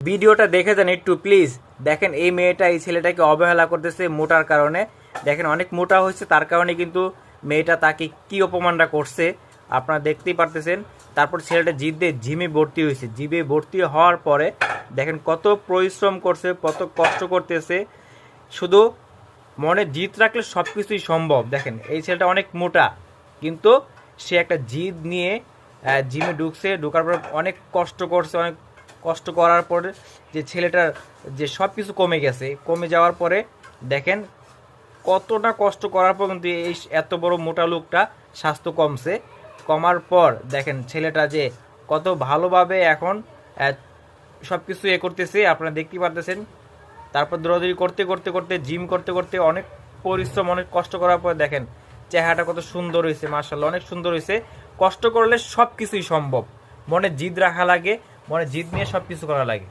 ভিডিওটা দেখে যান একটু প্লিজ। দেখেন এই মেয়েটা এই ছেলেটাকে অবহেলা করতেছে মোটার কারণে। দেখেন অনেক মোটা হয়েছে, তার কারণে কিন্তু মেয়েটা তাকে কি অপমানটা করছে আপনারা দেখতেই পারতেছেন। তারপর ছেলেটা জিমে ভর্তি হয়েছে। জিমে ভর্তি হওয়ার পরে দেখেন কত পরিশ্রম করছে, কত কষ্ট করতেছে। শুধু মনে জিদ রাখলে সব কিছুই সম্ভব। দেখেন এই ছেলেটা অনেক মোটা, কিন্তু সে একটা জিদ নিয়ে জিমে ঢুকছে। ঢোকার পর অনেক কষ্ট করছে। অনেক কষ্ট করার পরে যে ছেলেটার যে সব কিছু কমে গেছে, কমে যাওয়ার পরে দেখেন কতটা কষ্ট করার পর কিন্তু এই এত বড় মোটা লোকটা স্বাস্থ্য কমছে। কমার পর দেখেন ছেলেটা যে কত ভালোভাবে এখন সব কিছু করতেছে আপনারা দেখতেই পারতেছেন। তারপর দৌড়াদৌড়ি করতে করতে করতে জিম করতে করতে অনেক পরিশ্রম, অনেক কষ্ট করার পর দেখেন চেহারাটা কত সুন্দর হয়েছে। মাশাআল্লাহ অনেক সুন্দর হয়েছে। কষ্ট করলে সব কিছুই সম্ভব। মনে জিদ রাখা লাগে, মনে জিদ নিয়ে সব কিছু করা লাগে।